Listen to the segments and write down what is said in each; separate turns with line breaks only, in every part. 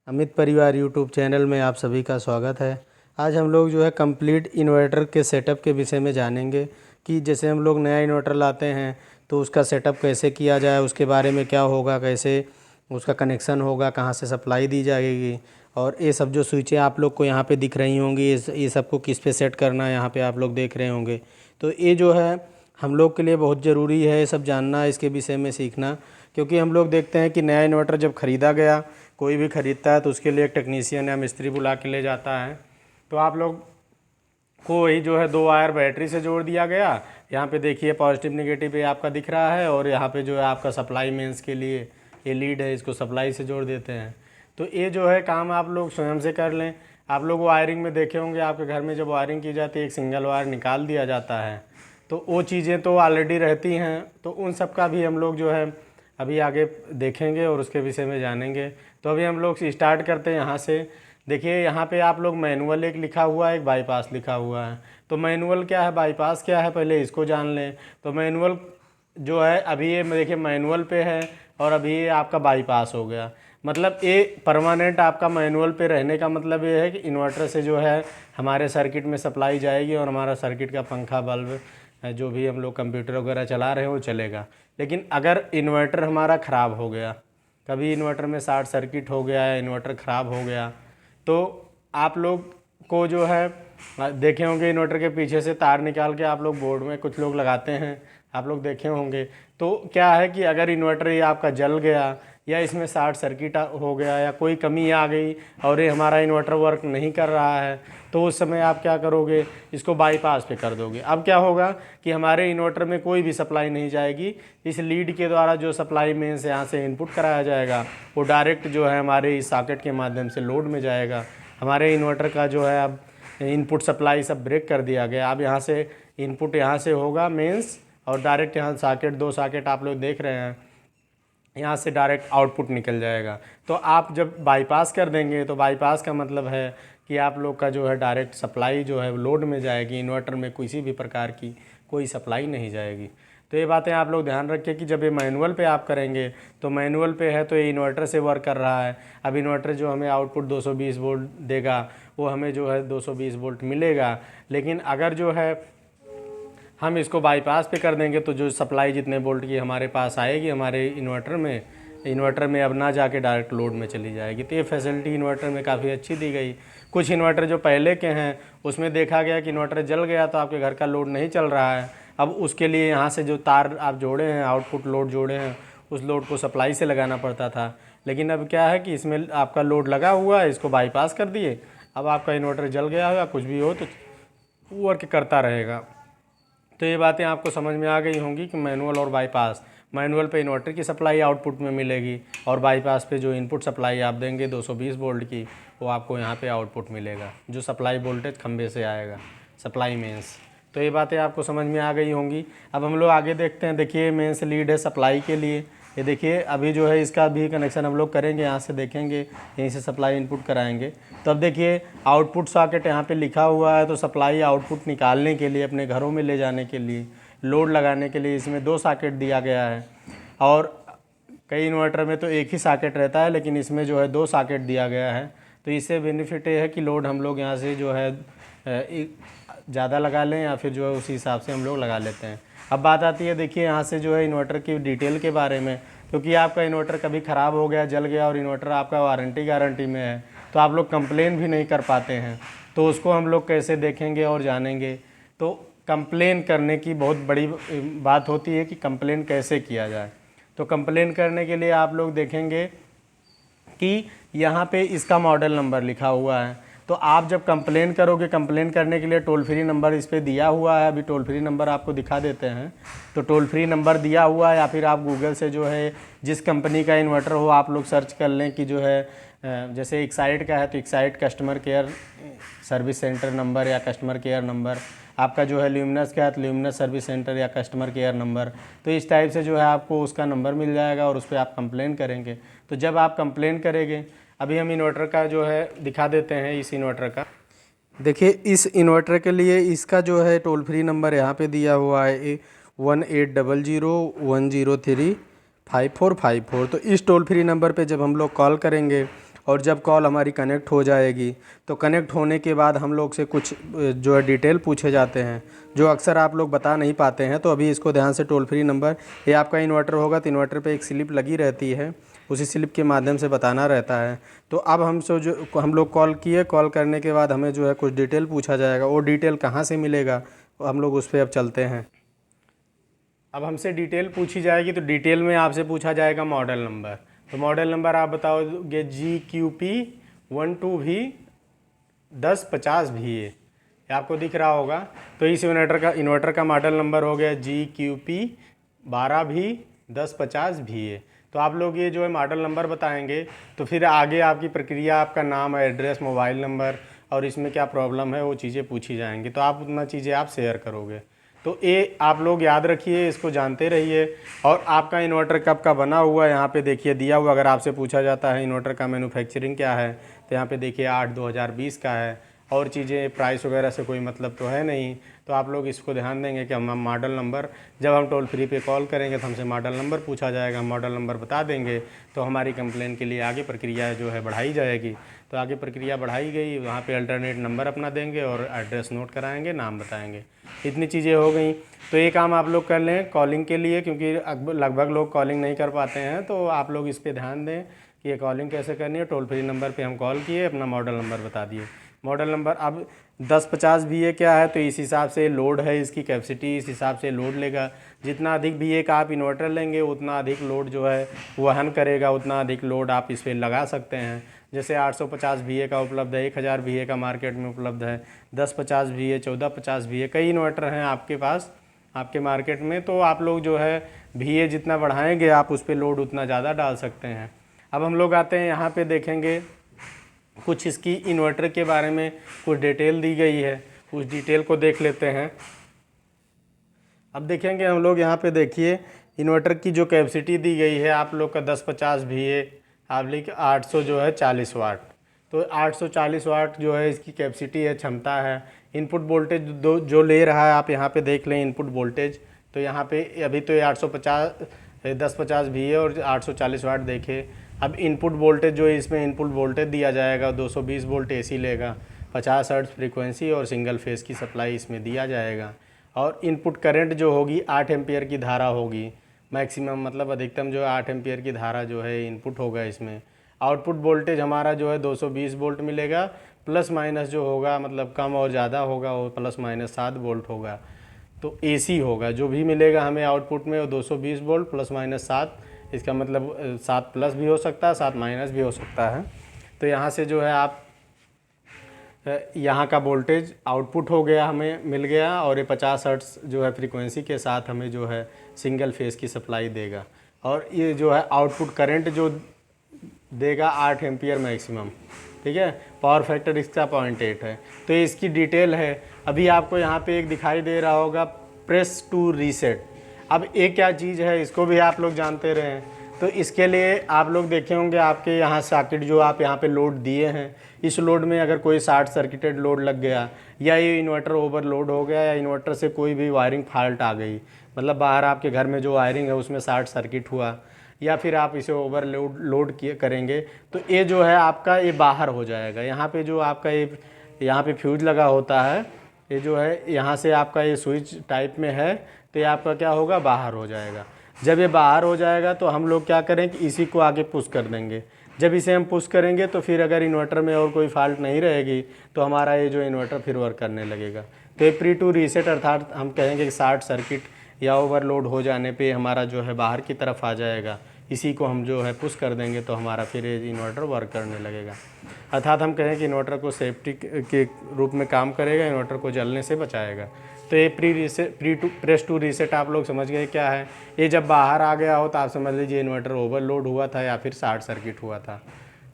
अमित परिवार YouTube channel में आप सभी का स्वागत है। आज हम लोग जो है कंप्लीट इन्वर्टर के सेटअप के विषय में जानेंगे कि जैसे हम लोग नया इन्वर्टर लाते हैं तो उसका सेटअप कैसे किया जाए, उसके बारे में क्या होगा, कैसे उसका कनेक्शन होगा, कहाँ से सप्लाई दी जाएगी और ये सब जो स्विचें आप लोग को यहाँ पे दिख रही होंगी, ये सब को किस पे सेट करना है यहाँ पे आप लोग देख रहे होंगे। तो ये जो है हम लोग के लिए बहुत ज़रूरी है ये सब जानना, इसके विषय में सीखना, क्योंकि हम लोग देखते हैं कि नया इन्वर्टर जब ख़रीदा गया, कोई भी ख़रीदता है तो उसके लिए एक टेक्नीशियन या मिस्त्री बुला के ले जाता है। तो आप लोग को वही जो है 2 वायर बैटरी से जोड़ दिया गया। यहाँ पे देखिए पॉजिटिव निगेटिव ये आपका दिख रहा है और यहाँ पे जो है आपका सप्लाई मेंस के लिए ये लीड है, इसको सप्लाई से जोड़ देते हैं। तो ये जो है काम आप लोग स्वयं से कर लें। आप लोग वायरिंग में देखे होंगे, आपके घर में जब वायरिंग की जाती है एक सिंगल वायर निकाल दिया जाता है, तो वो चीज़ें तो ऑलरेडी रहती हैं। तो उन सब का भी हम लोग जो है अभी आगे देखेंगे और उसके विषय में जानेंगे। तो अभी हम लोग स्टार्ट करते हैं यहाँ से। देखिए यहाँ पे आप लोग मैनुअल एक लिखा हुआ है, एक बाईपास लिखा हुआ है। तो मैनुअल क्या है, बाईपास क्या है, पहले इसको जान लें। तो मैनुअल जो है अभी ये देखिए मैनुअल पे है और अभी ये आपका बाईपास हो गया। मतलब ये परमानेंट आपका मैनुअल पे रहने का मतलब ये है कि इन्वर्टर से जो है हमारे सर्किट में सप्लाई जाएगी और हमारा सर्किट का पंखा बल्ब जो भी हम लोग कंप्यूटर वगैरह चला रहे हैं वो चलेगा। लेकिन अगर इन्वर्टर हमारा ख़राब हो गया, कभी इन्वर्टर में शॉर्ट सर्किट हो गया या इन्वर्टर ख़राब हो गया, तो आप लोग को जो है देखे होंगे इन्वर्टर के पीछे से तार निकाल के आप लोग बोर्ड में कुछ लोग लगाते हैं, आप लोग देखे होंगे। तो क्या है कि अगर इन्वर्टर ये आपका जल गया या इसमें शॉर्ट सर्किट हो गया या कोई कमी आ गई और ये हमारा इन्वर्टर वर्क नहीं कर रहा है, तो उस समय आप क्या करोगे, इसको बाईपास पे कर दोगे। अब क्या होगा कि हमारे इन्वर्टर में कोई भी सप्लाई नहीं जाएगी। इस लीड के द्वारा जो सप्लाई मेन से यहाँ से इनपुट कराया जाएगा वो डायरेक्ट जो है हमारे इस सॉकेट के माध्यम से लोड में जाएगा। हमारे इन्वर्टर का जो है अब इनपुट सप्लाई सब ब्रेक कर दिया गया। अब यहाँ से इनपुट यहाँ से होगा मेंस और डायरेक्ट यहाँ सॉकेट 2 सॉकेट आप लोग देख रहे हैं, यहाँ से डायरेक्ट आउटपुट निकल जाएगा। तो आप जब बाईपास कर देंगे तो बाईपास का मतलब है कि आप लोग का जो है डायरेक्ट सप्लाई जो है लोड में जाएगी, इन्वर्टर में किसी भी प्रकार की कोई सप्लाई नहीं जाएगी। तो ये बातें आप लोग ध्यान रखिए कि जब ये मैनुअल पे आप करेंगे तो मैनुअल पे है तो ये इन्वर्टर से वर्क कर रहा है। अब इन्वर्टर जो हमें आउटपुट 220 वोल्ट देगा वो हमें जो है 220 वोल्ट मिलेगा। लेकिन अगर जो है हम इसको बाईपास पे कर देंगे तो जो सप्लाई जितने वोल्ट की हमारे पास आएगी हमारे इन्वर्टर में अब ना जाके डायरेक्ट लोड में चली जाएगी। तो ये फैसिलिटी इन्वर्टर में काफ़ी अच्छी दी गई। कुछ इन्वर्टर जो पहले के हैं उसमें देखा गया कि इन्वर्टर जल गया तो आपके घर का लोड नहीं चल रहा है। अब उसके लिए यहाँ से जो तार आप जोड़े हैं, आउटपुट लोड जोड़े हैं, उस लोड को सप्लाई से लगाना पड़ता था। लेकिन अब क्या है कि इसमें आपका लोड लगा हुआ है, इसको बाईपास कर दिए। अब आपका इन्वर्टर जल गया हो या कुछ भी हो तो वर्क करता रहेगा। तो ये बातें आपको समझ में आ गई होंगी कि मैनुअल और बाईपास। मैनुअल पे इन्वर्टर की सप्लाई आउटपुट में मिलेगी और बाईपास पे जो इनपुट सप्लाई आप देंगे 220 वोल्ट की, वो आपको यहाँ पे आउटपुट मिलेगा जो सप्लाई वोल्टेज खंबे से आएगा, सप्लाई मेंस। तो ये बातें आपको समझ में आ गई होंगी। अब हम लोग आगे देखते हैं। देखिए मेंस लीड है सप्लाई के लिए। ये देखिए अभी जो है इसका भी कनेक्शन हम लोग करेंगे, यहाँ से देखेंगे, यहीं से सप्लाई इनपुट कराएंगे। तो अब देखिए आउटपुट सॉकेट यहाँ पे लिखा हुआ है। तो सप्लाई आउटपुट निकालने के लिए, अपने घरों में ले जाने के लिए, लोड लगाने के लिए इसमें 2 सॉकेट दिया गया है। और कई इन्वर्टर में तो एक ही सॉकेट रहता है, लेकिन इसमें जो है 2 सॉकेट दिया गया है। तो इससे बेनिफिट ये है कि लोड हम लोग यहाँ से जो है ज़्यादा लगा लें या फिर जो है उसी हिसाब से हम लोग लगा लेते हैं। अब बात आती है देखिए यहाँ से जो है इन्वर्टर की डिटेल के बारे में, क्योंकि आपका इन्वर्टर कभी ख़राब हो गया, जल गया और इन्वर्टर आपका वारंटी गारंटी में है तो आप लोग कंप्लेन भी नहीं कर पाते हैं। तो उसको हम लोग कैसे देखेंगे और जानेंगे। तो कंप्लेन करने की बहुत बड़ी बात होती है कि कंप्लेन कैसे किया जाए। तो कंप्लेन करने के लिए आप लोग देखेंगे कि यहाँ पे इसका मॉडल नंबर लिखा हुआ है। तो आप जब कंप्लेन करोगे, कंप्लेन करने के लिए टोल फ्री नंबर इस पर दिया हुआ है। अभी टोल फ्री नंबर आपको दिखा देते हैं। तो टोल फ्री नंबर दिया हुआ है, या फिर आप गूगल से जो है जिस कंपनी का इन्वर्टर हो आप लोग सर्च कर लें कि जो है जैसे एक्साइड का है तो Exide customer care service centre number या कस्टमर केयर नंबर, आपका जो है ल्यूमिनस का है तो ल्यूमिनस सर्विस सेंटर या कस्टमर केयर नंबर। तो इस टाइप से जो है आपको उसका नंबर मिल जाएगा और उस पर आप कंप्लेन करेंगे। तो जब आप कंप्लेन करेंगे, अभी हम इन्वर्टर का जो है दिखा देते हैं। इस इन्वर्टर का देखिए, इस इन्वर्टर के लिए इसका जो है टोल फ्री नंबर यहाँ पे दिया हुआ है 180010355454। तो इस टोल फ्री नंबर पे जब हम लोग कॉल करेंगे और जब कॉल हमारी कनेक्ट हो जाएगी तो कनेक्ट होने के बाद हम लोग से कुछ जो है डिटेल पूछे जाते हैं जो अक्सर आप लोग बता नहीं पाते हैं। तो अभी इसको ध्यान से टोल फ्री नंबर, ये आपका इन्वर्टर होगा तो इन्वर्टर पे एक स्लिप लगी रहती है, उसी स्लिप के माध्यम से बताना रहता है। तो अब हम लोग कॉल किए, कॉल करने के बाद हमें जो है कुछ डिटेल पूछा जाएगा। वो डिटेल कहाँ से मिलेगा हम लोग उस पर अब चलते हैं। अब हमसे डिटेल पूछी जाएगी तो डिटेल में आपसे पूछा जाएगा मॉडल नंबर। तो मॉडल नंबर आप बताओगे GQP12V 1050VA, ये आपको दिख रहा होगा। तो इस इन्वर्टर का मॉडल नंबर हो गया GQP12V 1050VA। तो आप लोग ये जो है मॉडल नंबर बताएंगे तो फिर आगे आपकी प्रक्रिया, आपका नाम, एड्रेस, मोबाइल नंबर और इसमें क्या प्रॉब्लम है वो चीज़ें पूछी जाएंगी। तो आप उतना चीज़ें आप शेयर करोगे। तो ये आप लोग याद रखिए, इसको जानते रहिए। और आपका इन्वर्टर कब का बना हुआ है यहाँ पे देखिए दिया हुआ। अगर आपसे पूछा जाता है इन्वर्टर का मैन्युफैक्चरिंग क्या है तो यहाँ पे देखिए 8/2020 का है। और चीज़ें प्राइस वगैरह से कोई मतलब तो है नहीं। तो आप लोग इसको ध्यान देंगे कि हम मॉडल नंबर, जब हम टोल फ्री पे कॉल करेंगे तो हमसे मॉडल नंबर पूछा जाएगा, हम मॉडल नंबर बता देंगे तो हमारी कंप्लेन के लिए आगे प्रक्रिया जो है बढ़ाई जाएगी। तो आगे प्रक्रिया बढ़ाई गई, वहाँ पे अल्टरनेट नंबर अपना देंगे और एड्रेस नोट कराएंगे, नाम बताएंगे। इतनी चीज़ें हो गई। तो ये काम आप लोग कर लें कॉलिंग के लिए, क्योंकि लगभग लोग कॉलिंग नहीं कर पाते हैं। तो आप लोग इस पर ध्यान दें कि ये कॉलिंग कैसे करनी है। टोल फ्री नंबर पे हम कॉल किए, अपना मॉडल नंबर बता दिए। मॉडल नंबर अब 1050VA क्या है तो इस हिसाब से लोड है, इसकी कैपेसिटी इस हिसाब से लोड लेगा। जितना अधिक VA का आप इन्वर्टर लेंगे उतना अधिक लोड जो है वहन करेगा, उतना अधिक लोड आप इस पर लगा सकते हैं। जैसे 850VA का उपलब्ध है, 1000VA का मार्केट में उपलब्ध है, 1050VA, 1450VA, कई इन्वर्टर हैं आपके पास आपके मार्केट में। तो आप लोग जो है VA जितना बढ़ाएंगे आप उस पर लोड उतना ज़्यादा डाल सकते हैं। अब हम लोग आते हैं यहाँ पे देखेंगे कुछ इसकी इन्वर्टर के बारे में कुछ डिटेल दी गई है, उस डिटेल को देख लेते हैं। अब देखेंगे हम लोग यहाँ पे देखिए इन्वर्टर की जो कैपेसिटी दी गई है आप लोग का 1050VA आप लिख 800 जो है 40 वाट। तो 840 वाट जो है इसकी कैपेसिटी है, क्षमता है। इनपुट वोल्टेज जो ले रहा है आप यहाँ पे देख लें इनपुट वोल्टेज। तो यहाँ पे अभी तो ये 1050VA और 840 वाट देखे। अब इनपुट वोल्टेज जो है इसमें इनपुट वोल्टेज दिया जाएगा 220 वोल्ट AC लेगा, 50 हर्ट्ज फ्रीक्वेंसी और सिंगल फेस की सप्लाई इसमें दिया जाएगा। और इनपुट करंट जो होगी 8 एम्पियर की धारा होगी मैक्सिमम, मतलब अधिकतम जो है 8 एम्पियर की धारा जो है इनपुट होगा इसमें। आउटपुट वोल्टेज हमारा जो है 220 वोल्ट मिलेगा, प्लस माइनस जो होगा मतलब कम और ज़्यादा होगा वो प्लस माइनस 7 वोल्ट होगा। तो AC होगा जो भी मिलेगा हमें आउटपुट में वो 220 वोल्ट प्लस माइनस 7, इसका मतलब 7 प्लस भी हो सकता है 7 माइनस भी हो सकता है। तो यहाँ से जो है आप यहाँ का वोल्टेज आउटपुट हो गया हमें मिल गया और ये 50 हर्ट्ज जो है फ्रीक्वेंसी के साथ हमें जो है सिंगल फेस की सप्लाई देगा। और ये जो है आउटपुट करंट जो देगा 8 एम्पियर मैक्सिमम, ठीक है। पावर फैक्टर इसका 0.8 है। तो इसकी डिटेल है। अभी आपको यहाँ पे एक दिखाई दे रहा होगा प्रेस टू रीसेट। अब एक क्या चीज़ है इसको भी आप लोग जानते रहे हैं। तो इसके लिए आप लोग देखे होंगे आपके यहाँ सर्किट जो आप यहाँ पे लोड दिए हैं, इस लोड में अगर कोई शॉर्ट सर्किटेड लोड लग गया या ये इन्वर्टर ओवरलोड हो गया या इन्वर्टर से कोई भी वायरिंग फॉल्ट आ गई, मतलब बाहर आपके घर में जो वायरिंग है उसमें शॉर्ट सर्किट हुआ या फिर आप इसे लोड किए करेंगे तो ये जो है आपका ये बाहर हो जाएगा। यहाँ पे जो आपका ये यहाँ पे फ्यूज लगा होता है, ये जो है यहाँ से आपका ये स्विच टाइप में है तो ये आपका क्या होगा बाहर हो जाएगा। जब ये बाहर हो जाएगा तो हम लोग क्या करें कि इसी को आगे पुश कर देंगे। जब इसे हम पुश करेंगे तो फिर अगर इन्वर्टर में और कोई फॉल्ट नहीं रहेगी तो हमारा ये जो इन्वर्टर फिर वर्क करने लगेगा। तो ये प्री टू रीसेट अर्थात हम कहेंगे कि शॉर्ट सर्किट या ओवरलोड हो जाने पे हमारा जो है बाहर की तरफ आ जाएगा, इसी को हम जो है पुश कर देंगे तो हमारा फिर ये इन्वर्टर वर्क करने लगेगा। अर्थात हम कहें कि इन्वर्टर को सेफ्टी के रूप में काम करेगा, इन्वर्टर को जलने से बचाएगा। तो ये प्रेस टू रीसेट आप लोग समझ गए क्या है। ये जब बाहर आ गया हो तो आप समझ लीजिए इन्वर्टर ओवरलोड हुआ था या फिर शॉर्ट सर्किट हुआ था,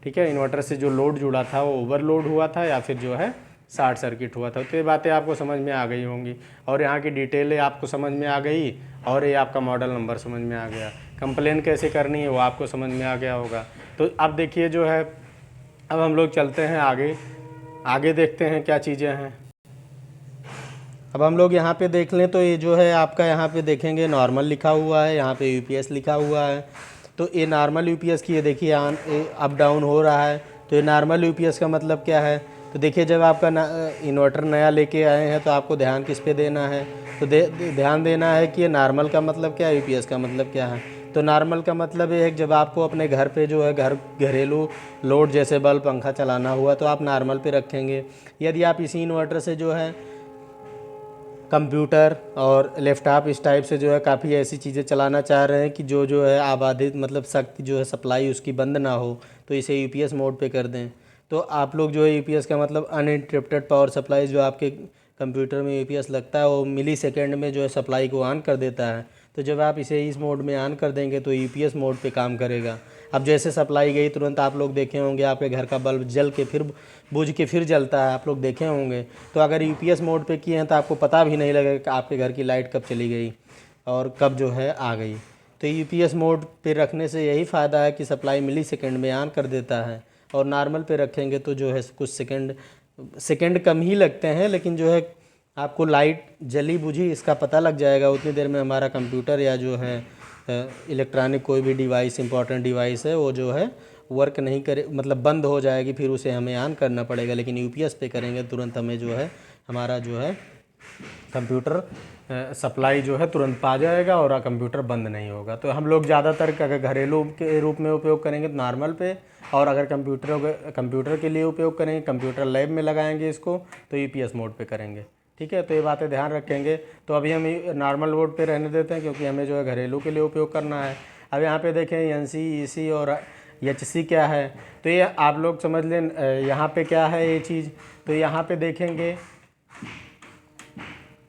ठीक है। इन्वर्टर से जो लोड जुड़ा था वो ओवरलोड हुआ था या फिर जो है शॉर्ट सर्किट हुआ था। तो ये बातें आपको समझ में आ गई होंगी और यहाँ की डिटेलें आपको समझ में आ गई और ये आपका मॉडल नंबर समझ में आ गया। कंप्लेन कैसे करनी है वो आपको समझ में आ गया होगा। तो अब देखिए जो है अब हम लोग चलते हैं आगे देखते हैं क्या चीज़ें हैं। अब हम लोग यहाँ पे देख लें तो ये जो है आपका यहाँ पे देखेंगे नॉर्मल लिखा हुआ है, यहाँ पे UPS लिखा हुआ है। तो ये नॉर्मल UPS की ये देखिए अप डाउन हो रहा है तो ये नॉर्मल यूपीएस का मतलब क्या है? तो देखिए, जब आपका इन्वर्टर नया लेके आए हैं तो आपको ध्यान किस पे देना है? तो ध्यान देना है कि ये नॉर्मल का मतलब क्या है, यूपीएस का मतलब क्या है। तो नॉर्मल का मतलब ये है कि जब आपको अपने घर पे जो है घरेलू लोड जैसे बल्ब पंखा चलाना हुआ तो आप नॉर्मल पे रखेंगे। यदि आप इसी इन्वर्टर से जो है कंप्यूटर और लैपटॉप इस टाइप से जो है काफ़ी ऐसी चीज़ें चलाना चाह रहे हैं कि जो है आबादित मतलब शक्ति जो है सप्लाई उसकी बंद ना हो, तो इसे यूपीएस मोड पे कर दें। तो आप लोग जो है यूपीएस का मतलब अनइंटरप्टेड पावर सप्लाई, जो आपके कंप्यूटर में यूपीएस लगता है वो मिली सेकेंड में जो है सप्लाई को ऑन कर देता है। तो जब आप इसे इस मोड में ऑन कर देंगे तो यूपीएस मोड पे काम करेगा। अब जैसे सप्लाई गई तुरंत आप लोग देखे होंगे आपके घर का बल्ब जल के फिर बुझ के फिर जलता है, आप लोग देखे होंगे। तो अगर यूपीएस मोड पे किए हैं तो आपको पता भी नहीं लगेगा कि आपके घर की लाइट कब चली गई और कब जो है आ गई। तो यूपीएस मोड पे रखने से यही फ़ायदा है कि सप्लाई मिली सेकेंड में ऑन कर देता है, और नॉर्मल पे रखेंगे तो जो है कुछ सेकेंड कम ही लगते हैं, लेकिन जो है आपको लाइट जली बुझी इसका पता लग जाएगा। उतनी देर में हमारा कंप्यूटर या जो है इलेक्ट्रॉनिक कोई भी डिवाइस, इंपॉर्टेंट डिवाइस है, वो जो है वर्क नहीं करे, मतलब बंद हो जाएगी, फिर उसे हमें ऑन करना पड़ेगा। लेकिन यूपीएस पे करेंगे तुरंत हमें जो है हमारा जो है कंप्यूटर सप्लाई जो है तुरंत पा जाएगा और कंप्यूटर बंद नहीं होगा। तो हम लोग ज़्यादातर अगर घरेलू के रूप में उपयोग करेंगे तो नॉर्मल पे, और अगर कंप्यूटर के लिए उपयोग करेंगे, कंप्यूटर लैब में लगाएंगे इसको, तो यूपीएस मोड पे करेंगे। ठीक है, तो ये बातें ध्यान रखेंगे। तो अभी हम नॉर्मल मोड पे रहने देते हैं क्योंकि हमें जो है घरेलू के लिए उपयोग करना है। अब यहाँ पे देखें एनसी, ईसी और एचसी क्या है, तो ये आप लोग समझ लें। यहाँ पे क्या है ये चीज़, तो यहाँ पे देखेंगे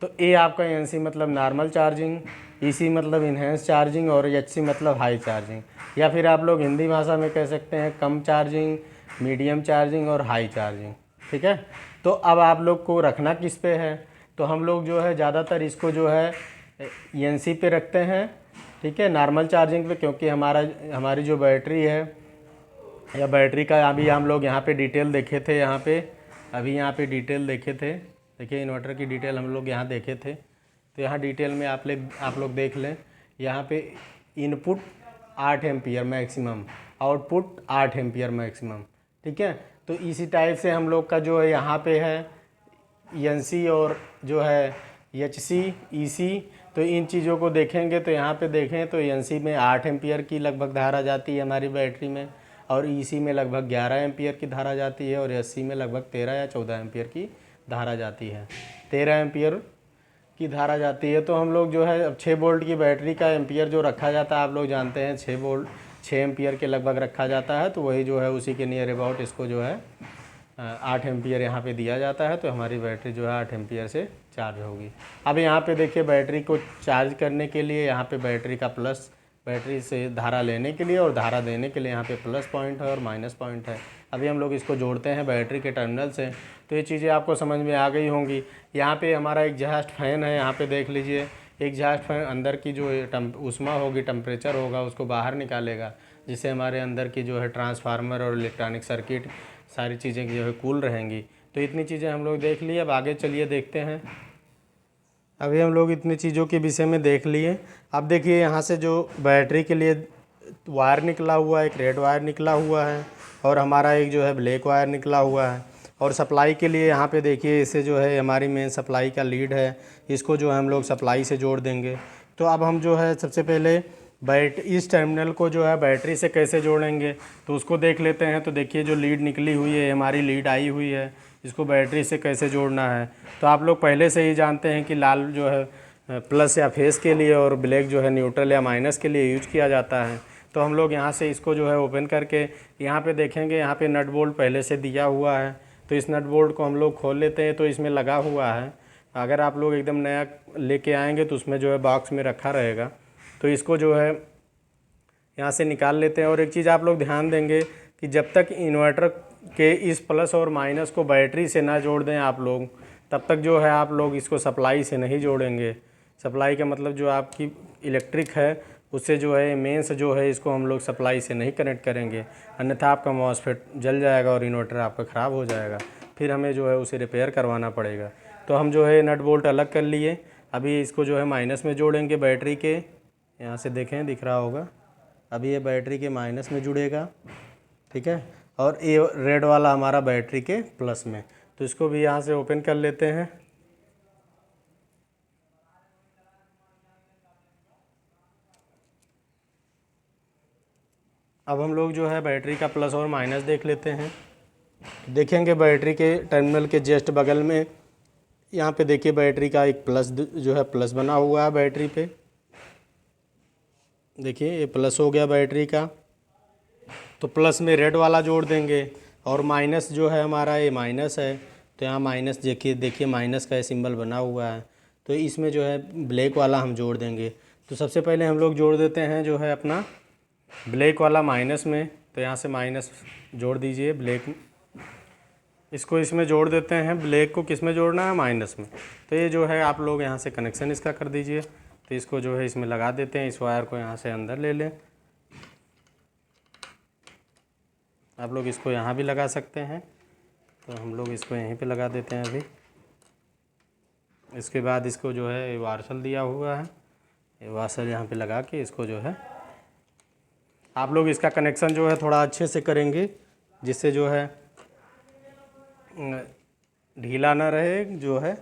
तो ए आपका एनसी मतलब नॉर्मल चार्जिंग, ईसी मतलब इन्हेंस चार्जिंग, और एचसी मतलब हाई चार्जिंग, या फिर आप लोग हिंदी भाषा में कह सकते हैं कम चार्जिंग, मीडियम चार्जिंग और हाई चार्जिंग। ठीक है, तो अब आप लोग को रखना किस पे है, तो हम लोग जो है ज़्यादातर इसको जो है एनसी पे रखते हैं। ठीक है, नॉर्मल चार्जिंग पे, क्योंकि हमारी जो बैटरी है या बैटरी का अभी हम लोग यहाँ पे डिटेल देखे थे, अभी यहाँ पे डिटेल देखे थे। देखिए इन्वर्टर की डिटेल हम लोग यहाँ देखे थे, तो यहाँ डिटेल में आप लोग देख लें। यहाँ पे input 8 ampere maximum, output 8 ampere maximum. ठीक है, तो इसी टाइप से हम लोग का जो है यहाँ पे है एनसी और जो है एचसी, ईसी। तो इन चीज़ों को देखेंगे तो यहाँ पे देखें तो एनसी में 8 एम्पियर की लगभग धारा जाती है हमारी बैटरी में, और ईसी में लगभग 11 एम्पियर की धारा जाती है, और एचसी में लगभग 13 या 14 एम्पियर की धारा जाती है। 13 एम्पियर की धारा जाती है। तो हम लोग जो है अब 6 वोल्ट की बैटरी का एम्पियर जो रखा जाता है आप लोग जानते हैं, 6 एम्पियर के लगभग रखा जाता है। तो वही जो है उसी के नियर अबाउट इसको जो है 8 एम्पियर यहाँ पे दिया जाता है। तो हमारी बैटरी जो है 8 एम्पियर से चार्ज होगी। अब यहाँ पे देखिए बैटरी को चार्ज करने के लिए यहाँ पे बैटरी का प्लस, बैटरी से धारा लेने के लिए और धारा देने के लिए यहाँ पे प्लस पॉइंट है और माइनस पॉइंट है। अभी हम लोग इसको जोड़ते हैं बैटरी के टर्मिनल से, तो ये चीज़ें आपको समझ में आ गई होंगी। यहाँ पे हमारा एग्जॉस्ट फैन है, यहाँ पे देख लीजिए एग्जॉस्ट फैन अंदर की जो ऊष्मा होगी, टेम्परेचर होगा, उसको बाहर निकालेगा, जिससे हमारे अंदर की जो है ट्रांसफार्मर और इलेक्ट्रॉनिक सर्किट सारी चीज़ें जो है कूल रहेंगी। तो इतनी चीज़ें हम लोग देख लिए। अब आगे चलिए देखते हैं। अभी हम लोग इतनी चीज़ों के विषय में देख लिए। अब देखिए यहाँ से जो बैटरी के लिए वायर निकला हुआ है, एक रेड वायर निकला हुआ है और हमारा एक जो है ब्लैक वायर निकला हुआ है। और सप्लाई के लिए यहाँ पे देखिए इसे जो है हमारी मेन सप्लाई का लीड है, इसको जो है हम लोग सप्लाई से जोड़ देंगे। तो अब हम जो है सबसे पहले इस टर्मिनल को जो है बैटरी से कैसे जोड़ेंगे तो उसको देख लेते हैं। तो देखिए जो लीड निकली हुई है, हमारी लीड आई हुई है, इसको बैटरी से कैसे जोड़ना है। तो आप लोग पहले से ही जानते हैं कि लाल जो है प्लस या फेस के लिए और ब्लैक जो है न्यूट्रल या माइनस के लिए यूज किया जाता है। तो हम लोग यहाँ से इसको जो है ओपन करके यहाँ पे देखेंगे, यहाँ पे नट बोल्ट पहले से दिया हुआ है। तो इस नट बोल्ट को हम लोग खोल लेते हैं, तो इसमें लगा हुआ है। अगर आप लोग एकदम नया लेके आएंगे तो उसमें जो है बॉक्स में रखा रहेगा। तो इसको जो है यहाँ से निकाल लेते हैं। और एक चीज़ आप लोग ध्यान देंगे कि जब तक इन्वर्टर के इस प्लस और माइनस को बैटरी से ना जोड़ दें आप लोग, तब तक जो है आप लोग इसको सप्लाई से नहीं जोड़ेंगे। सप्लाई का मतलब जो आपकी इलेक्ट्रिक है उससे जो है मेंस जो है इसको हम लोग सप्लाई से नहीं कनेक्ट करेंगे, अन्यथा आपका मॉसफेट जल जाएगा और इन्वर्टर आपका ख़राब हो जाएगा, फिर हमें जो है उसे रिपेयर करवाना पड़ेगा। तो हम जो है नट बोल्ट अलग कर लिए। अभी इसको जो है माइनस में जोड़ेंगे बैटरी के, यहाँ से देखें दिख रहा होगा, अभी ये बैटरी के माइनस में जुड़ेगा। ठीक है, और ये रेड वाला हमारा बैटरी के प्लस में। तो इसको भी यहाँ से ओपन कर लेते हैं। अब हम लोग जो है बैटरी का प्लस और माइनस देख लेते हैं। देखेंगे बैटरी के टर्मिनल के जस्ट बगल में यहाँ पे देखिए बैटरी का एक प्लस जो है प्लस बना हुआ है बैटरी पे। देखिए ये प्लस हो गया बैटरी का। तो प्लस में रेड वाला जोड़ देंगे और माइनस जो है हमारा ये माइनस है। तो यहाँ माइनस देखिए माइनस का सिंबल बना हुआ है। तो इसमें जो है ब्लैक वाला हम जोड़ देंगे। तो सबसे पहले हम लोग जोड़ देते हैं जो है अपना ब्लैक वाला माइनस में। तो यहाँ से माइनस जोड़ दीजिए ब्लैक, इसको इसमें जोड़ देते हैं। ब्लैक को किस में जोड़ना है? माइनस में। तो ये जो है आप लोग यहाँ से कनेक्शन इसका कर दीजिए। तो इसको जो है इसमें लगा देते हैं। इस वायर को यहाँ से अंदर ले लें। आप लोग इसको यहाँ भी लगा सकते हैं। तो हम लोग इसको यहीं पे लगा देते हैं अभी। इसके बाद इसको जो है ये वार्सल दिया हुआ है, ये वार्सल यहाँ पे लगा के इसको जो है आप लोग इसका कनेक्शन जो है थोड़ा अच्छे से करेंगे, जिससे जो है ढीला ना रहे, जो है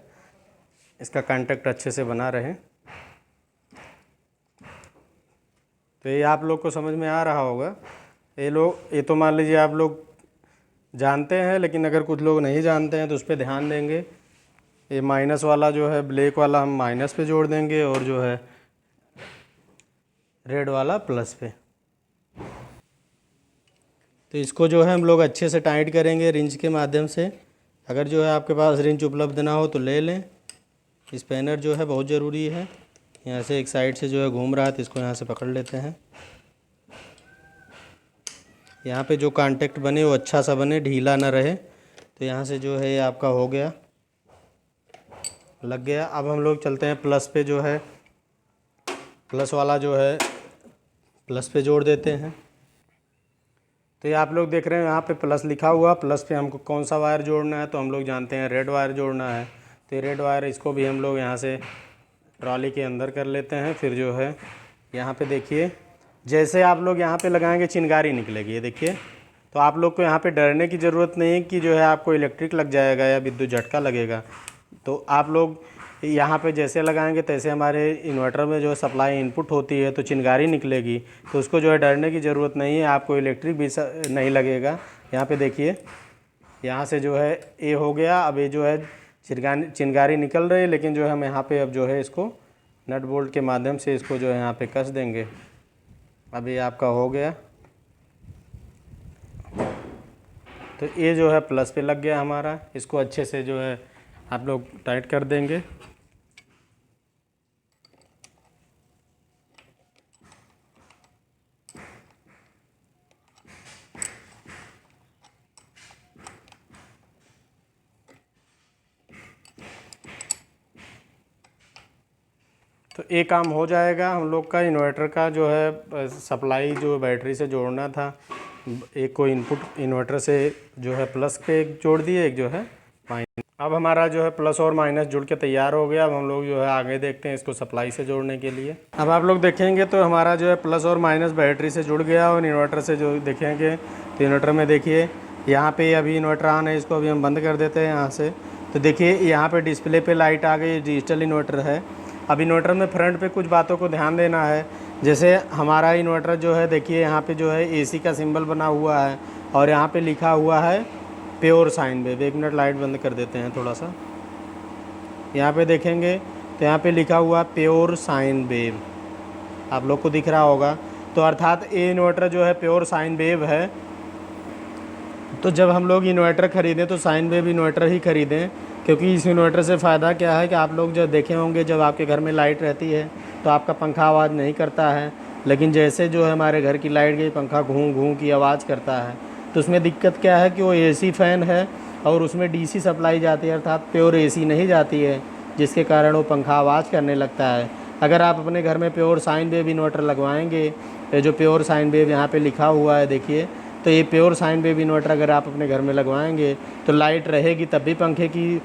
इसका कांटेक्ट अच्छे से बना रहे। तो ये आप लोग को समझ में आ रहा होगा। ये तो मान लीजिए आप लोग जानते हैं, लेकिन अगर कुछ लोग नहीं जानते हैं तो उस पर ध्यान देंगे। ये माइनस वाला जो है ब्लैक वाला हम माइनस पे जोड़ देंगे और जो है रेड वाला प्लस पे। तो इसको जो है हम लोग अच्छे से टाइट करेंगे रिंच के माध्यम से। अगर जो है आपके पास रिंच उपलब्ध ना हो तो ले लें। स्पैनर जो है बहुत ज़रूरी है। यहाँ से एक साइड से जो है घूम रहा है तो इसको यहाँ से पकड़ लेते हैं। यहाँ पे जो कांटेक्ट बने वो अच्छा सा बने, ढीला ना रहे। तो यहाँ से जो है ये आपका हो गया, लग गया। अब हम लोग चलते हैं प्लस पे, जो है प्लस वाला जो है प्लस पे जोड़ देते हैं। तो ये आप लोग देख रहे हैं यहाँ पे प्लस लिखा हुआ। प्लस पे हमको कौन सा वायर जोड़ना है? तो हम लोग जानते हैं रेड वायर जोड़ना है। तो ये रेड वायर इसको भी हम लोग यहाँ से ट्रॉली के अंदर कर लेते हैं। फिर जो है यहाँ पे देखिए, जैसे आप लोग यहाँ पे लगाएंगे चिंगारी निकलेगी, ये देखिए। तो आप लोग को यहाँ पे डरने की ज़रूरत नहीं है कि जो है आपको इलेक्ट्रिक लग जाएगा या विद्युत झटका लगेगा। तो आप लोग यहाँ पे जैसे लगाएंगे तैसे हमारे इन्वर्टर में जो सप्लाई इनपुट होती है तो चिंगारी निकलेगी। तो उसको जो है डरने की ज़रूरत नहीं है, आपको इलेक्ट्रिक भी नहीं लगेगा। यहाँ पे देखिए, यहाँ से जो है ये हो गया। अब ये जो है चिंगारी निकल रही है, लेकिन जो है हम यहाँ पे अब जो है इसको नट बोल्ट के माध्यम से इसको जो है यहाँ पे कस देंगे। अब ये आपका हो गया। तो ये जो है प्लस पे लग गया हमारा। इसको अच्छे से जो है आप लोग टाइट कर देंगे। तो ये काम हो जाएगा हम लोग का। इन्वर्टर का जो है सप्लाई जो बैटरी से जोड़ना था, एक को इनपुट इन्वर्टर से जो है प्लस पे एक जोड़ दिए, एक जो है माइनस। अब हमारा जो है प्लस और माइनस जुड़ के तैयार हो गया। अब हम लोग जो है आगे देखते हैं इसको सप्लाई से जोड़ने के लिए। अब आप लोग देखेंगे तो हमारा जो है प्लस और माइनस बैटरी से जुड़ गया और इन्वर्टर से जो देखेंगे तो इन्वर्टर में देखिए यहाँ पे अभी इन्वर्टर ऑन है। इसको अभी हम बंद कर देते हैं यहाँ से। तो देखिए यहाँ पे डिस्प्ले पे लाइट आ गई, डिजिटल इन्वर्टर है। अब इन्वर्टर में फ्रंट पे कुछ बातों को ध्यान देना है। जैसे हमारा इन्वर्टर जो है देखिए यहाँ पे जो है एसी का सिंबल बना हुआ है और यहाँ पे लिखा हुआ है प्योर साइन वेव। एक मिनट लाइट बंद कर देते हैं थोड़ा सा। यहाँ पे देखेंगे तो यहाँ पे लिखा हुआ प्योर साइन वेव, आप लोग को दिख रहा होगा। तो अर्थात ये इन्वर्टर जो है प्योर साइन वेव है। तो जब हम लोग इन्वर्टर ख़रीदें तो साइन वेव इन्वर्टर ही ख़रीदें, क्योंकि इस इन्वर्टर से फ़ायदा क्या है कि आप लोग जब देखे होंगे जब आपके घर में लाइट रहती है तो आपका पंखा आवाज़ नहीं करता है, लेकिन जैसे जो है हमारे घर की लाइट गई पंखा घूं घूं की आवाज़ करता है। तो उसमें दिक्कत क्या है कि वो एसी फ़ैन है और उसमें डीसी सप्लाई जाती है, अर्थात प्योर एसी नहीं जाती है, जिसके कारण वो पंखा आवाज़ करने लगता है। अगर आप अपने घर में प्योर साइन वेव इन्वर्टर लगवाएंगे, जो प्योर साइन वेव यहाँ पे लिखा हुआ है देखिए, तो ये प्योर साइन वेव इन्वर्टर अगर आप अपने घर में लगवाएंगे तो लाइट रहेगी तब भी पंखे की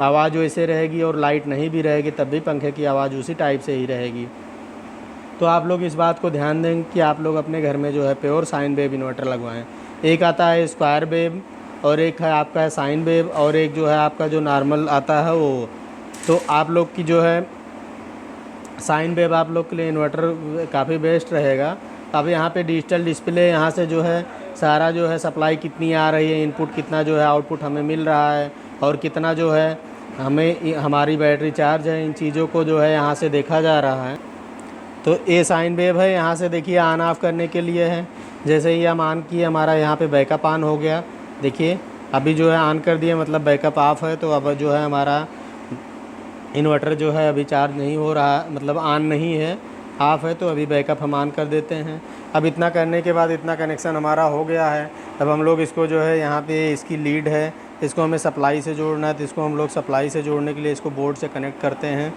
आवाज़ वैसे रहेगी, और लाइट नहीं भी रहेगी तब भी पंखे की आवाज़ उसी टाइप से ही रहेगी। तो आप लोग इस बात को ध्यान दें कि आप लोग अपने घर में जो है प्योर साइन वेव इन्वर्टर लगवाएं। एक आता है स्क्वायर वेव और एक है आपका साइन वेव और एक जो है आपका जो नॉर्मल आता है वो। तो आप लोग की जो है साइन वेव आप लोग के लिए इन्वर्टर काफ़ी बेस्ट रहेगा। अब यहाँ पे डिजिटल डिस्प्ले, यहाँ से जो है सारा जो है सप्लाई कितनी आ रही है, इनपुट कितना जो है आउटपुट हमें मिल रहा है और कितना जो है हमें हमारी बैटरी चार्ज है, इन चीज़ों को जो है यहाँ से देखा जा रहा है। तो ये साइन वेव है, यहाँ से देखिए ऑन ऑफ करने के लिए है। जैसे ही हम ऑन किए हमारा यहाँ पे बैकअप ऑन हो गया। देखिए अभी जो है ऑन कर दिए मतलब बैकअप ऑफ है। तो अब जो है हमारा इन्वर्टर जो है अभी चार्ज नहीं हो रहा, मतलब ऑन नहीं है, ऑफ़ है। तो अभी बैकअप हम ऑन कर देते हैं। अब इतना करने के बाद इतना कनेक्शन हमारा हो गया है। अब हम लोग इसको जो है यहाँ पे इसकी लीड है, इसको हमें सप्लाई से जोड़ना है। तो इसको हम लोग सप्लाई से जोड़ने के लिए इसको बोर्ड से कनेक्ट करते हैं।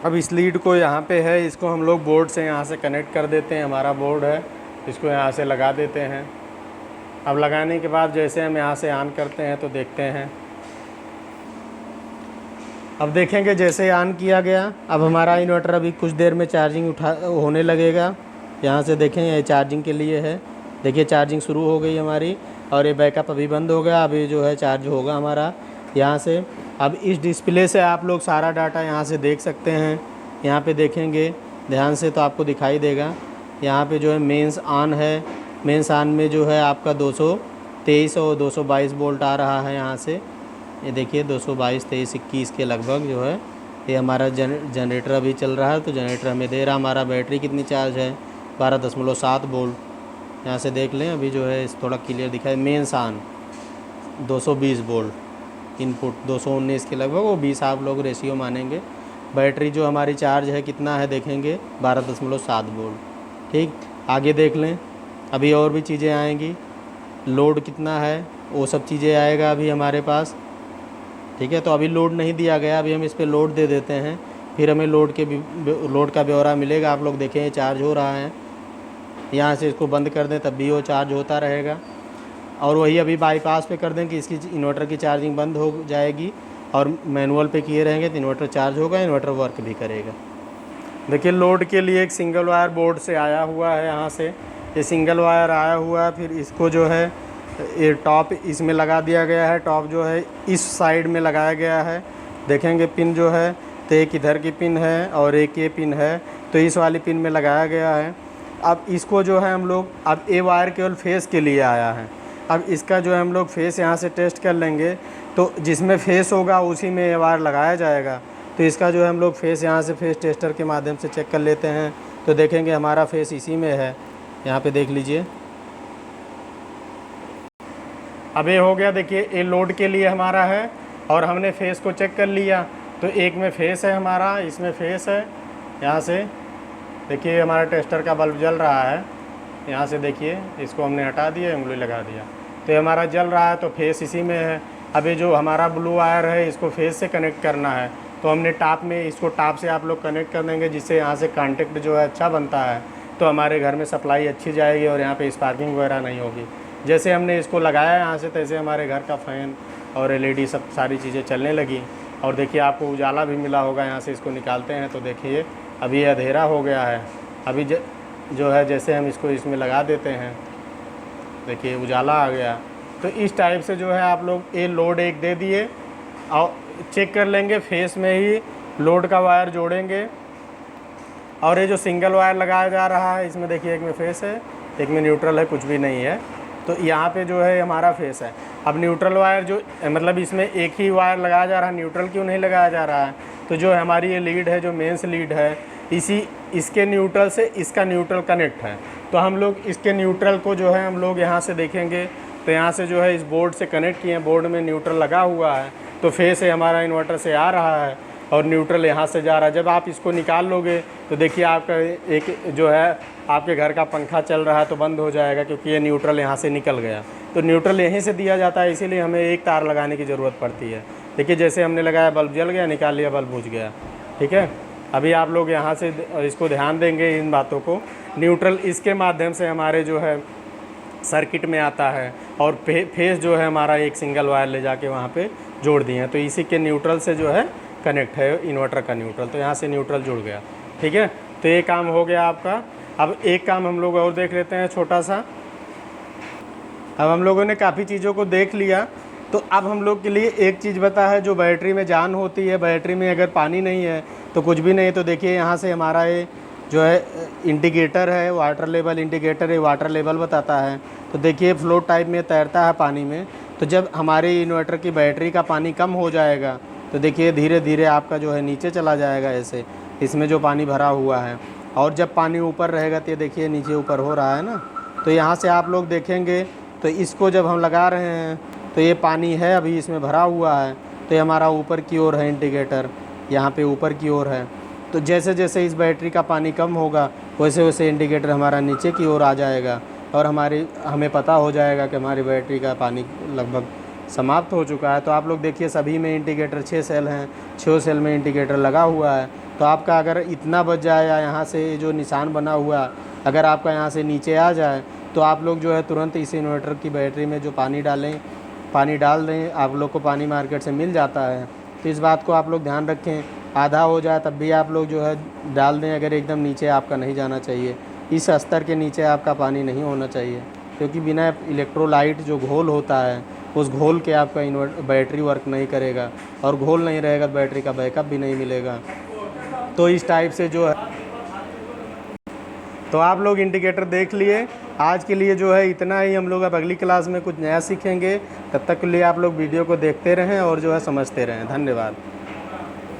अब इस लीड को यहाँ पे है, इसको हम लोग बोर्ड से यहाँ से कनेक्ट कर देते हैं। हमारा बोर्ड है, इसको यहाँ से लगा देते हैं। अब लगाने के बाद जैसे हम यहाँ से ऑन करते हैं तो देखते हैं, अब देखेंगे जैसे ऑन किया गया अब हमारा इन्वर्टर अभी कुछ देर में चार्जिंग होने लगेगा। यहाँ से देखें ये चार्जिंग के लिए है। देखिए चार्जिंग शुरू हो गई हमारी और ये बैकअप अभी बंद हो गया। अभी जो है चार्ज होगा हमारा यहाँ से। अब इस डिस्प्ले से आप लोग सारा डाटा यहाँ से देख सकते हैं। यहाँ पे देखेंगे ध्यान से तो आपको दिखाई देगा। यहाँ पे जो है मेंस ऑन है। मेंस ऑन में जो है आपका 223 और 222 वोल्ट आ रहा है यहाँ से। ये देखिए 222, 23, 21 के लगभग जो है ये हमारा जनरेटर अभी चल रहा है। तो जनरेटर हमें दे रहा, हमारा बैटरी कितनी चार्ज है 12.7 वोल्ट। यहाँ से देख लें अभी जो है थोड़ा क्लियर दिखाई। मेंस ऑन 220 वोल्ट, इनपुट 219 के लगभग, वो 20 आप लोग रेशियो मानेंगे। बैटरी जो हमारी चार्ज है कितना है देखेंगे 12.7 वोल्ट। ठीक, आगे देख लें अभी और भी चीज़ें आएंगी। लोड कितना है वो सब चीज़ें आएगा अभी हमारे पास। ठीक है, तो अभी लोड नहीं दिया गया, अभी हम इस पर लोड दे देते हैं, फिर हमें लोड का ब्यौरा मिलेगा। आप लोग देखें चार्ज हो रहा है। यहाँ से इसको बंद कर दें तब भी वो चार्ज होता रहेगा और वही अभी बाईपास पे कर दें कि इसकी इन्वर्टर की चार्जिंग बंद हो जाएगी और मैनुअल पे किए रहेंगे तो इन्वर्टर चार्ज होगा, इन्वर्टर वर्क भी करेगा। देखिए लोड के लिए एक सिंगल वायर बोर्ड से आया हुआ है। यहाँ से ये सिंगल वायर आया हुआ है, फिर इसको जो है ये टॉप इसमें लगा दिया गया है। टॉप जो है इस साइड में लगाया गया है। देखेंगे पिन जो है तो एक इधर की पिन है और एक ये पिन है, तो इस वाली पिन में लगाया गया है। अब इसको जो है हम लोग, अब ये वायर केवल फेस के लिए आया है। अब इसका जो है हम लोग फेस यहाँ से टेस्ट कर लेंगे, तो जिसमें फेस होगा उसी में ये वायर लगाया जाएगा। तो इसका जो है हम लोग फेस यहाँ से फेस टेस्टर के माध्यम से चेक कर लेते हैं। तो देखेंगे हमारा फेस इसी में है, यहाँ पे देख लीजिए। अब ये हो गया, देखिए ये लोड के लिए हमारा है और हमने फेस को चेक कर लिया। तो एक में फेस है हमारा, इसमें फेस है। यहाँ से देखिए हमारा टेस्टर का बल्ब जल रहा है। यहाँ से देखिए इसको हमने हटा दिया, उंगली लगा दिया तो ये हमारा जल रहा है, तो फेस इसी में है। अभी जो हमारा ब्लू वायर है इसको फेस से कनेक्ट करना है, तो हमने टॉप में इसको टॉप से आप लोग कनेक्ट कर देंगे, जिससे यहाँ से कॉन्टेक्ट जो है अच्छा बनता है, तो हमारे घर में सप्लाई अच्छी जाएगी और यहाँ पे स्पार्किंग वगैरह नहीं होगी। जैसे हमने इसको लगाया यहाँ से तैसे हमारे घर का फ़ैन और एलईडी सब सारी चीज़ें चलने लगी। और देखिए आपको उजाला भी मिला होगा। यहाँ से इसको निकालते हैं तो देखिए अभी ये अंधेरा हो गया है। अभी जो है जैसे हम इसको इसमें लगा देते हैं, देखिए उजाला आ गया। तो इस टाइप से जो है आप लोग ये लोड एक दे दिए और चेक कर लेंगे, फेस में ही लोड का वायर जोड़ेंगे। और ये जो सिंगल वायर लगाया जा रहा है इसमें देखिए एक में फेस है, एक में न्यूट्रल है, कुछ भी नहीं है। तो यहाँ पे जो है हमारा फेस है। अब न्यूट्रल वायर जो मतलब इसमें एक ही वायर लगाया जा रहा है, न्यूट्रल क्यों नहीं लगाया जा रहा है? तो जो हमारी ये लीड है, जो मेंस लीड है, इसके न्यूट्रल से इसका न्यूट्रल कनेक्ट है। तो हम लोग इसके न्यूट्रल को जो है हम लोग यहाँ से देखेंगे तो यहाँ से जो है इस बोर्ड से कनेक्ट किए हैं, बोर्ड में न्यूट्रल लगा हुआ है। तो फेस है हमारा इन्वर्टर से आ रहा है और न्यूट्रल यहाँ से जा रहा है। जब आप इसको निकाल लोगे तो देखिए आपका एक जो है आपके घर का पंखा चल रहा है तो बंद हो जाएगा, क्योंकि ये न्यूट्रल यहाँ से निकल गया। तो न्यूट्रल यहीं से दिया जाता है, इसीलिए हमें एक तार लगाने की ज़रूरत पड़ती है। देखिए जैसे हमने लगाया बल्ब जल गया, निकाल लिया बल्ब बुझ गया। ठीक है, अभी आप लोग यहाँ से इसको ध्यान देंगे इन बातों को। न्यूट्रल इसके माध्यम से हमारे जो है सर्किट में आता है और फेस जो है हमारा एक सिंगल वायर ले जाके वहाँ पे जोड़ दिए हैं। तो इसी के न्यूट्रल से जो है कनेक्ट है इन्वर्टर का न्यूट्रल, तो यहाँ से न्यूट्रल जुड़ गया। ठीक है, तो ये काम हो गया आपका। अब एक काम हम लोग और देख लेते हैं छोटा सा। अब हम लोगों ने काफ़ी चीज़ों को देख लिया, तो अब हम लोग के लिए एक चीज़ बता है, जो बैटरी में जान होती है। बैटरी में अगर पानी नहीं है तो कुछ भी नहीं है। तो देखिए यहाँ से हमारा ये जो है इंडिकेटर है, वाटर लेवल इंडिकेटर है, वाटर लेवल बताता है। तो देखिए फ्लोट टाइप में तैरता है पानी में। तो जब हमारे इन्वर्टर की बैटरी का पानी कम हो जाएगा तो देखिए धीरे धीरे आपका जो है नीचे चला जाएगा, ऐसे इसमें जो पानी भरा हुआ है। और जब पानी ऊपर रहेगा तो ये देखिए नीचे ऊपर हो रहा है ना। तो यहाँ से आप लोग देखेंगे तो इसको जब हम लगा रहे हैं तो ये पानी है अभी इसमें भरा हुआ है, तो ये हमारा ऊपर की ओर है इंडिकेटर, यहाँ पे ऊपर की ओर है। तो जैसे जैसे इस बैटरी का पानी कम होगा वैसे वैसे इंडिकेटर हमारा नीचे की ओर आ जाएगा और हमें पता हो जाएगा कि हमारी बैटरी का पानी लगभग समाप्त हो चुका है। तो आप लोग देखिए सभी में इंडिकेटर 6 सेल हैं, 6 सेल में इंडिकेटर लगा हुआ है। तो आपका अगर इतना बच जाए या यहाँ से जो निशान बना हुआ अगर आपका यहाँ से नीचे आ जाए तो आप लोग जो है तुरंत इस इन्वर्टर की बैटरी में जो पानी डाल दें। आप लोग को पानी मार्केट से मिल जाता है। तो इस बात को आप लोग ध्यान रखें, आधा हो जाए तब भी आप लोग जो है डाल दें। अगर एकदम नीचे आपका नहीं जाना चाहिए, इस स्तर के नीचे आपका पानी नहीं होना चाहिए, क्योंकि बिना इलेक्ट्रोलाइट जो घोल होता है उस घोल के आपका बैटरी वर्क नहीं करेगा, और घोल नहीं रहेगा तो बैटरी का बैकअप भी नहीं मिलेगा। तो इस टाइप से जो है, तो आप लोग इंडिकेटर देख लिए। आज के लिए जो है इतना ही। हम लोग अब अगली क्लास में कुछ नया सीखेंगे। तब तक के लिए आप लोग वीडियो को देखते रहें और जो है समझते रहें। धन्यवाद।